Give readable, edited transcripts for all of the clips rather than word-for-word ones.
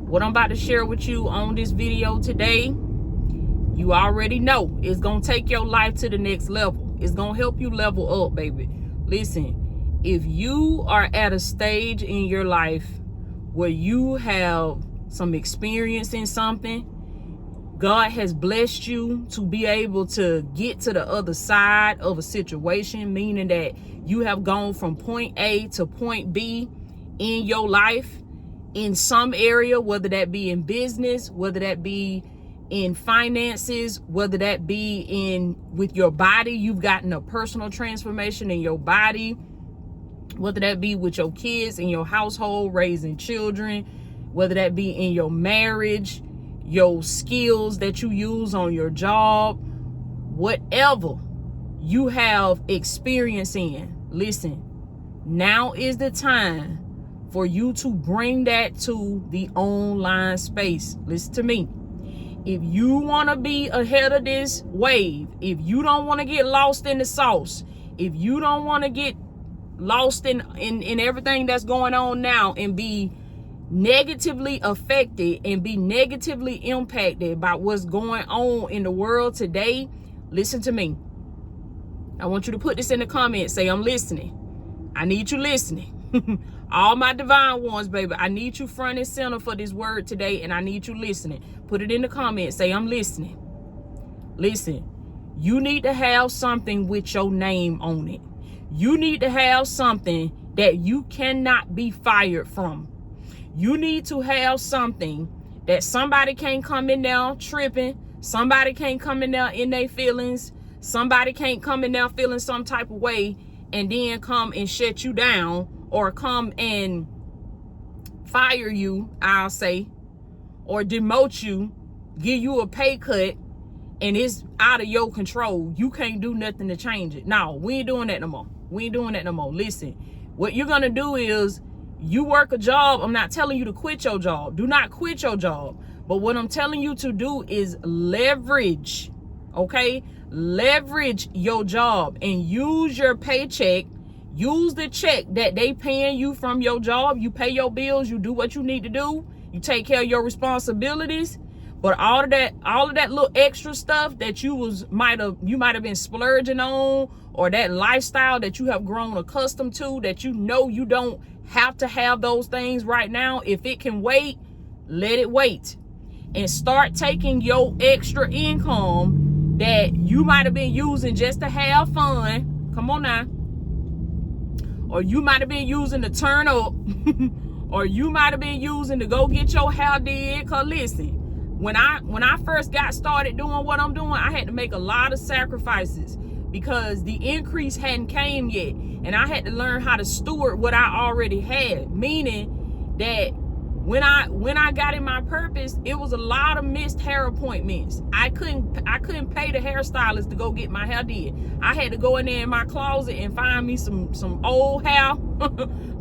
What I'm about to share with you on this video today, you already know it's gonna take your life to the next level. It's gonna help you level up, baby. Listen, if you are at a stage in your life where you have some experience in something, God has blessed you to be able to get to the other side of a situation, meaning that you have gone from point A to point B in your life in some area, whether that be in business, whether that be in finances, whether that be in with your body, you've gotten a personal transformation in your body, whether that be with your kids in your household, raising children, whether that be in your marriage, your skills that you use on your job, whatever you have experience in. Listen, now is the time for you to bring that to the online space. Listen to me. If you want to be ahead of this wave, if you don't want to get lost in the sauce, if you don't want to get lost in everything that's going on now and be negatively affected and be negatively impacted by what's going on in the world today, listen to me. I want you to put this in the comments. Say, I'm listening. I need you listening. All my divine ones, baby, I need you front and center for this word today, and I need you listening. Put it in the comments. Say, I'm listening. Listen, you need to have something with your name on it. You need to have something that you cannot be fired from. You need to have something that somebody can't come in there tripping. Somebody can't come in there in their feelings. Somebody can't come in there feeling some type of way and then come and shut you down or come and fire you, I'll say, or demote you, give you a pay cut, and it's out of your control. You can't do nothing to change it. No, we ain't doing that no more. We ain't doing that no more. Listen, what you're going to do is you work a job. I'm not telling you to quit your job. Do not quit your job. But what I'm telling you to do is leverage, okay? Leverage your job and use your paycheck. Use the check that they paying you from your job. You pay your bills. You do what you need to do. You take care of your responsibilities. But all of that little extra stuff that you might have been splurging on, or that lifestyle that you have grown accustomed to, that you know you don't have to have those things right now. If it can wait, let it wait. And start taking your extra income that you might have been using just to have fun. Come on now. Or you might have been using to turn up. Or you might have been using to go get your hair did. Cause listen, when I first got started doing what I'm doing, I had to make a lot of sacrifices because the increase hadn't came yet. And I had to learn how to steward what I already had. Meaning that when I got in my purpose, it was a lot of missed hair appointments. I couldn't pay the hairstylist to go get my hair did. I had to go in there in my closet and find me some old hair,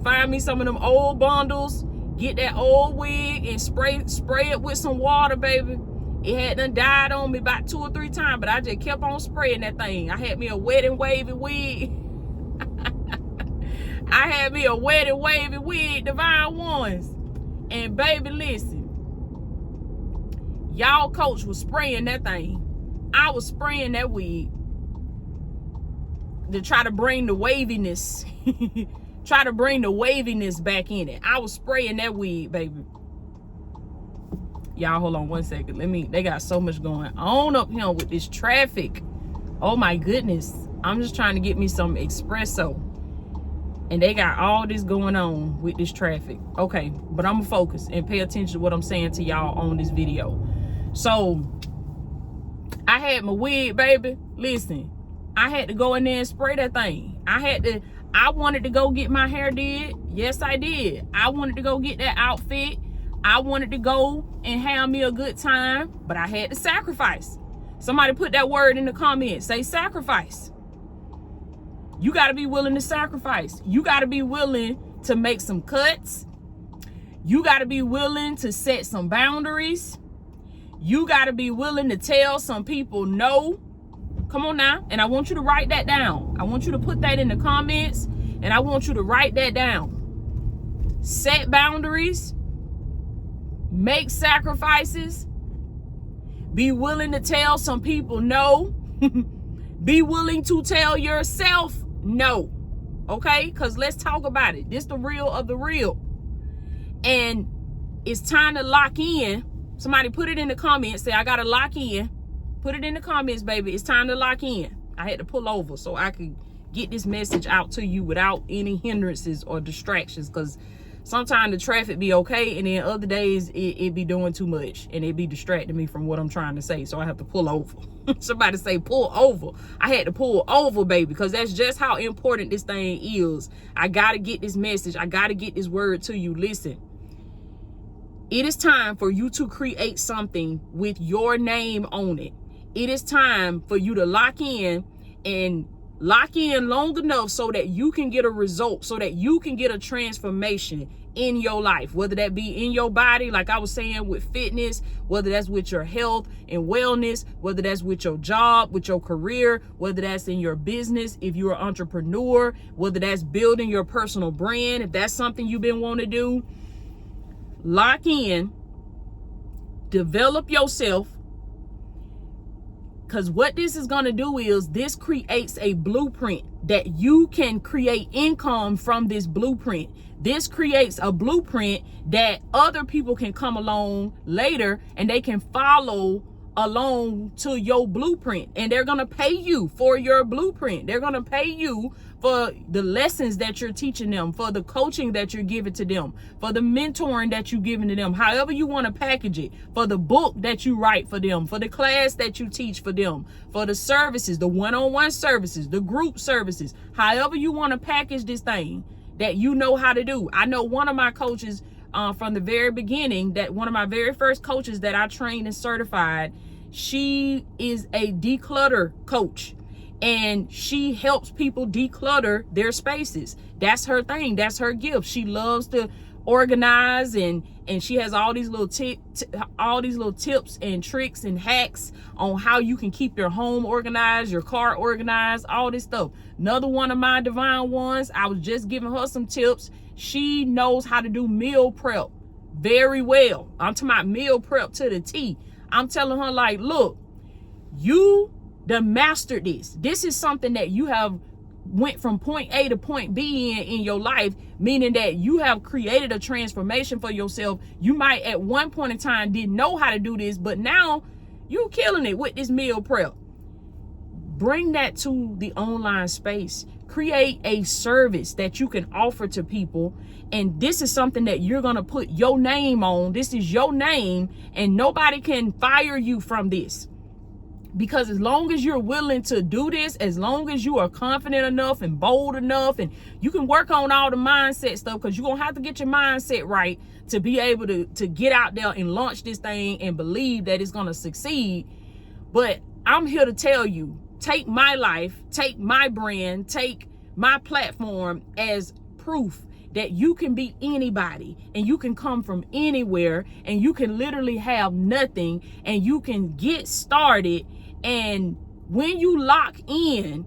find me some of them old bundles, get that old wig and spray it with some water, baby. It had done died on me about 2 or 3 times, but I just kept on spraying that thing. I had me a wet and wavy wig. I had me a wet and wavy wig, divine ones. And baby, listen, y'all coach was spraying that thing. I was spraying that wig to try to bring the waviness, try to bring the waviness back in it. I was spraying that wig, baby. Y'all, hold on one second. They got so much going on up here with this traffic. Oh my goodness. I'm just trying to get me some espresso. And they got all this going on with this traffic. Okay, but I'm gonna focus and pay attention to what I'm saying to y'all on this video. So, I had my wig, baby. Listen, I had to go in there and spray that thing. I wanted to go get my hair did. Yes, I did. I wanted to go get that outfit. I wanted to go and have me a good time, but I had to sacrifice. Somebody put that word in the comments. Say sacrifice. You got to be willing to sacrifice. You got to be willing to make some cuts. You got to be willing to set some boundaries. You got to be willing to tell some people no. Come on now. And I want you to write that down. I want you to put that in the comments, and I want you to write that down. Set boundaries. make sacrifices, be willing to tell some people no, be willing to tell yourself no, okay? Because let's talk about it. This the real of the real. And it's time to lock in. Somebody put it in the comments, say I gotta lock in. Put it in the comments, baby. It's time to lock in. I had to pull over so I could get this message out to you without any hindrances or distractions, because sometimes the traffic be okay, and then other days it be doing too much and it be distracting me from what I'm trying to say, so I have to pull over. Somebody say pull over. I had to pull over, baby, because that's just how important this thing is. I gotta get this message. I gotta get this word to you. Listen, it is time for you to create something with your name on it. It is time for you to lock in, and lock in long enough so that you can get a result, so that you can get a transformation in your life, whether that be in your body, like I was saying, with fitness, whether that's with your health and wellness, whether that's with your job, with your career, whether that's in your business, if you're an entrepreneur, whether that's building your personal brand, if that's something you've been wanting to do. Lock in, develop yourself, because what this is going to do is this creates a blueprint that you can create income from. This blueprint, this creates a blueprint that other people can come along later and they can follow along to your blueprint, and they're going to pay you for your blueprint. They're going to pay you for the lessons that you're teaching them, for the coaching that you're giving to them, for the mentoring that you're giving to them, however you want to package it, for the book that you write for them, for the class that you teach for them, for the services, the one-on-one services, the group services, however you want to package this thing that you know how to do. I know one of my coaches from the very beginning, that one of my very first coaches that I trained and certified, she is a declutter coach, and she helps people declutter their spaces. That's her thing. That's her gift. She loves to organize, and she has all these little tips and tricks and hacks on how you can keep your home organized, your car organized, all this stuff. Another one of my divine ones, I was just giving her some tips. She knows how to do meal prep very well. I'm talking about meal prep to the T. I'm telling her, like, look, you done mastered this. This is something that you have went from point A to point B in your life, meaning that you have created a transformation for yourself. You might at one point in time didn't know how to do this, but now you're killing it with this meal prep. Bring that to the online space. Create a service that you can offer to people. And this is something that you're going to put your name on. This is your name, and nobody can fire you from this. Because as long as you're willing to do this, as long as you are confident enough and bold enough, and you can work on all the mindset stuff, because you're going to have to get your mindset right to be able to get out there and launch this thing and believe that it's going to succeed. But I'm here to tell you, take my life, take my brand, take my platform as proof that you can be anybody, and you can come from anywhere, and you can literally have nothing, and you can get started. And when you lock in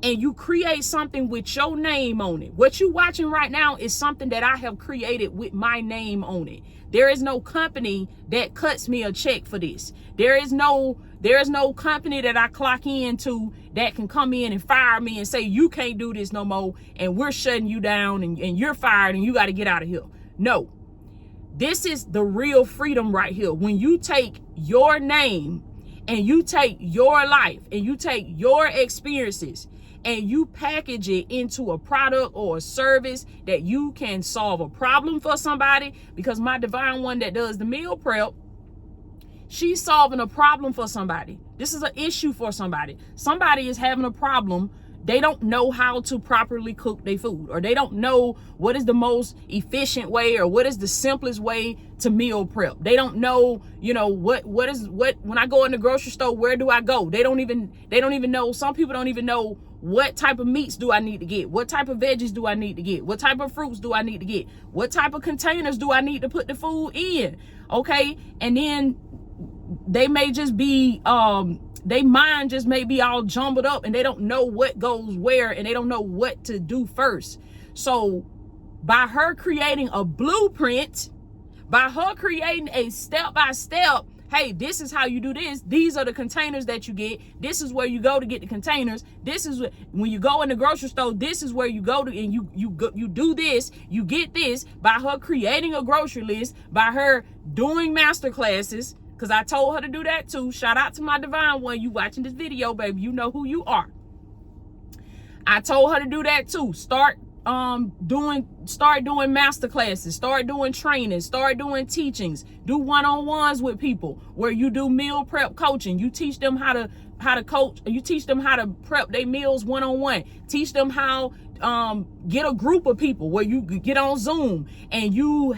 and you create something with your name on it, what you're watching right now is something that I have created with my name on it. There is no company that cuts me a check for this. There is no company that I clock into that can come in and fire me and say, you can't do this no more, and we're shutting you down, and you're fired, and you got to get out of here. No, this is the real freedom right here. When you take your name and you take your life and you take your experiences and you package it into a product or a service that you can solve a problem for somebody. Because my divine one that does the meal prep, she's solving a problem for somebody. This is an issue for somebody. Somebody is having a problem. They don't know how to properly cook their food, or they don't know what is the most efficient way, or what is the simplest way to meal prep. They don't know, what when I go in the grocery store, where do I go? They don't even know. Some people don't even know what type of meats do I need to get? What type of veggies do I need to get? What type of fruits do I need to get? What type of containers do I need to put the food in? Okay. And then they may just be, they mind just may be all jumbled up, and they don't know what goes where, and they don't know what to do first. So by her creating a blueprint, By her creating a step-by-step, hey, this is how you do this. These are the containers that you get. This is where you go to get the containers. This is when you go in the grocery store. This is where you go to, and you do this. You get this by her creating a grocery list, by her doing master classes. Because I told her to do that too. Shout out to my divine one. You watching this video, baby. You know who you are. I told her to do that too. Start doing master classes, start doing training, start doing teachings, do one-on-ones with people where you do meal prep coaching. You teach them how to coach, you teach them how to prep their meals one-on-one. Teach them how get a group of people where you get on Zoom and you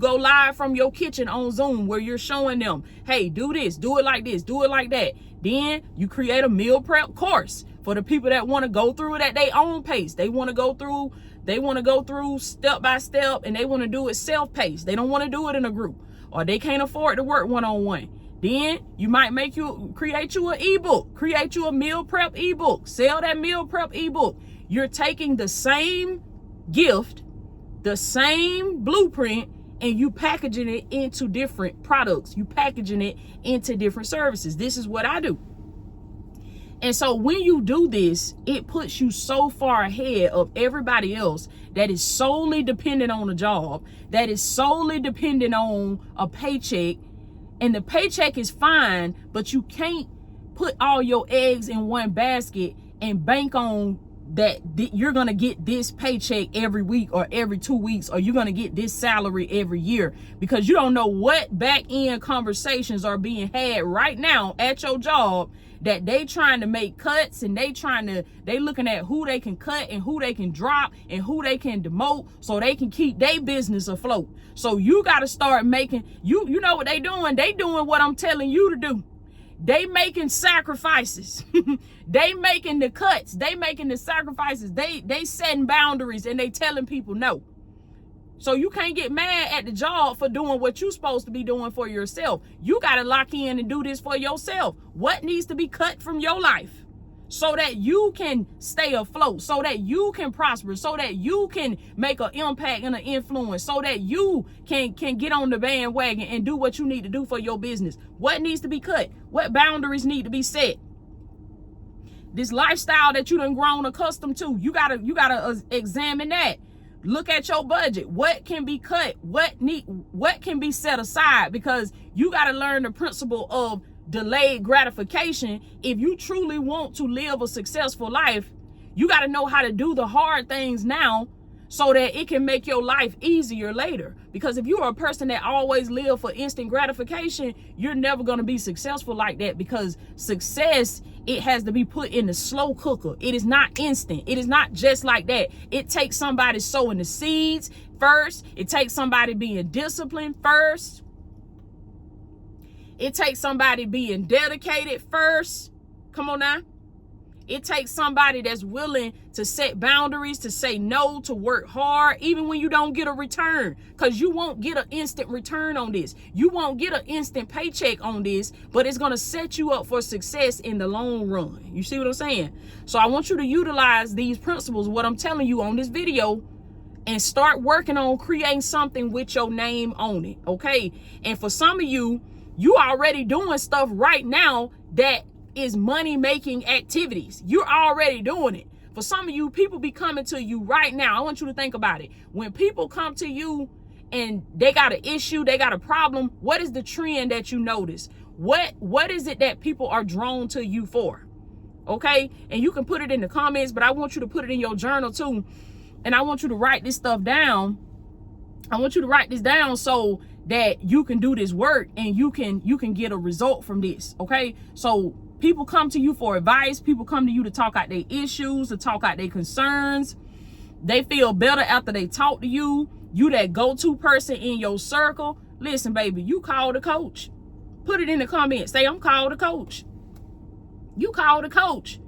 go live from your kitchen on Zoom where you're showing them, hey, do this, do it like this, do it like that. Then you create a meal prep course for the people that want to go through it at their own pace. They want to go through step by step, and they want to do it self-paced. They don't want to do it in a group, or they can't afford to work one-on-one. Then you might create you an ebook, create you a meal prep ebook, sell that meal prep ebook. You're taking the same gift, the same blueprint, and you packaging it into different products. You packaging it into different services. This is what I do. And so when you do this, it puts you so far ahead of everybody else that is solely dependent on a job, that is solely dependent on a paycheck. And the paycheck is fine, but you can't put all your eggs in one basket and bank on that you're going to get this paycheck every week or every 2 weeks, or you're going to get this salary every year, because you don't know what back end conversations are being had right now at your job that they trying to make cuts, and they looking at who they can cut and who they can drop and who they can demote so they can keep their business afloat. So you got to start making, you know what they doing? They doing what I'm telling you to do. They making sacrifices. They making the cuts. They making the sacrifices. They setting boundaries, and they telling people no. So you can't get mad at the job for doing what you're supposed to be doing for yourself. You got to lock in and do this for yourself. What needs to be cut from your life so that you can stay afloat, so that you can prosper, so that you can make an impact and an influence, so that you can get on the bandwagon and do what you need to do for your business? What needs to be cut? What boundaries need to be set? This lifestyle that you done grown accustomed to, you gotta examine that. Look at your budget. What can be cut? What can be set aside? Because you got to learn the principle of delayed gratification. If you truly want to live a successful life, you got to know how to do the hard things now so that it can make your life easier later. Because if you're a person that always live for instant gratification, you're never going to be successful like that, because success, it has to be put in the slow cooker. It is not instant. It is not just like that. It takes somebody sowing the seeds first. It takes somebody being disciplined first. It takes somebody being dedicated first. Come on now. It takes somebody that's willing to set boundaries, to say no, to work hard, even when you don't get a return, because you won't get an instant return on this. You won't get an instant paycheck on this, but it's going to set you up for success in the long run. You see what I'm saying? So I want you to utilize these principles, what I'm telling you on this video, and start working on creating something with your name on it, okay? And for some of you, you already doing stuff right now that is money-making activities. You're already doing it. For some of you, people be coming to you right now. I want you to think about it. When people come to you and they got an issue, they got a problem, what is the trend that you notice? What is it that people are drawn to you for? Okay? And you can put it in the comments, but I want you to put it in your journal too. And I want you to write this stuff down. I want you to write this down so that you can do this work and you can get a result from this. Okay? So people come to you for advice. People come to you to talk out their issues, to talk out their concerns. They feel better after they talk to you. You that go-to person in your circle. Listen, baby, you call the coach. Put it in the comments. Say, I'm called a coach. You call the coach.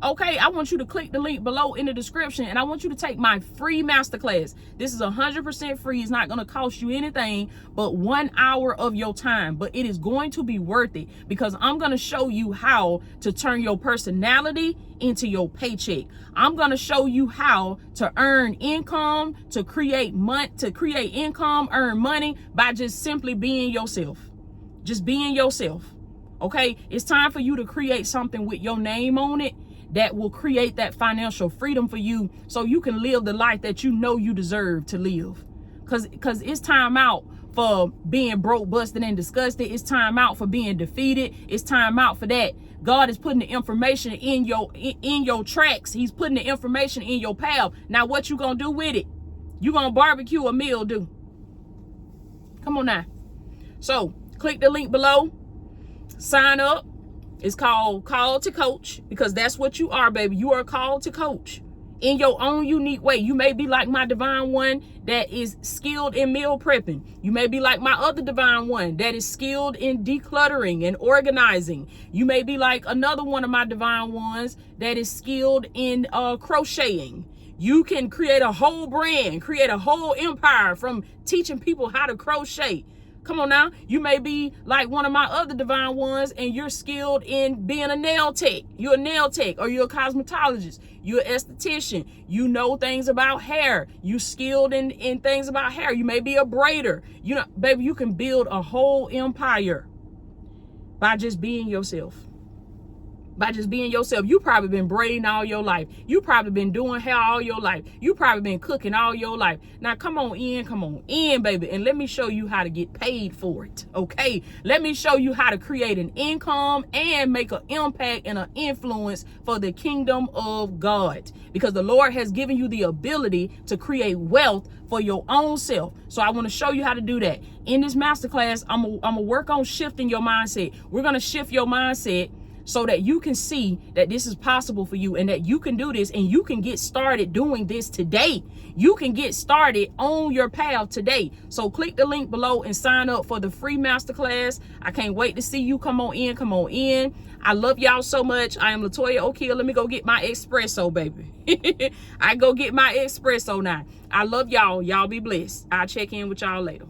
Okay, I want you to click the link below in the description, and I want you to take my free masterclass. This is 100% free. It's not going to cost you anything but 1 hour of your time, but it is going to be worth it, because I'm going to show you how to turn your personality into your paycheck. I'm going to show you how to earn income, to create income, earn money by just simply being yourself. Just being yourself. Okay, it's time for you to create something with your name on it that will create that financial freedom for you, so you can live the life that you know you deserve to live. Because it's time out for being broke, busted, and disgusted. It's time out for being defeated. It's time out for that. God is putting the information in your tracks. He's putting the information in your path. Now, what you gonna do with it? You gonna barbecue a meal, do? Come on now. So click the link below. Sign up. It's called Call to Coach, because that's what you are, baby. You are called to coach in your own unique way. You may be like my divine one that is skilled in meal prepping. You may be like my other divine one that is skilled in decluttering and organizing. You may be like another one of my divine ones that is skilled in crocheting. You can create a whole brand, create a whole empire from teaching people how to crochet. Come on now. You may be like one of my other divine ones and you're skilled in being a nail tech. You're a nail tech, or you're a cosmetologist. You're an esthetician. You know things about hair. You skilled in things about hair. You may be a braider. You know, baby, you can build a whole empire by just being yourself. By just being yourself. You probably been braiding all your life. You probably been doing hair all your life. You probably been cooking all your life. Now come on in, baby, and let me show you how to get paid for it. Okay, let me show you how to create an income and make an impact and an influence for the kingdom of God, because the Lord has given you the ability to create wealth for your own self. So I want to show you how to do that in this masterclass. I'm gonna work on shifting your mindset. We're gonna shift your mindset so that you can see that this is possible for you, and that you can do this, and you can get started doing this today. You can get started on your path today. So click the link below and sign up for the free masterclass. I can't wait to see you. Come on in. I love y'all so much. I am Latoya O'Keel. Let me go get my espresso, baby. I go get my espresso now. I love y'all. Y'all be blessed. I'll check in with y'all later.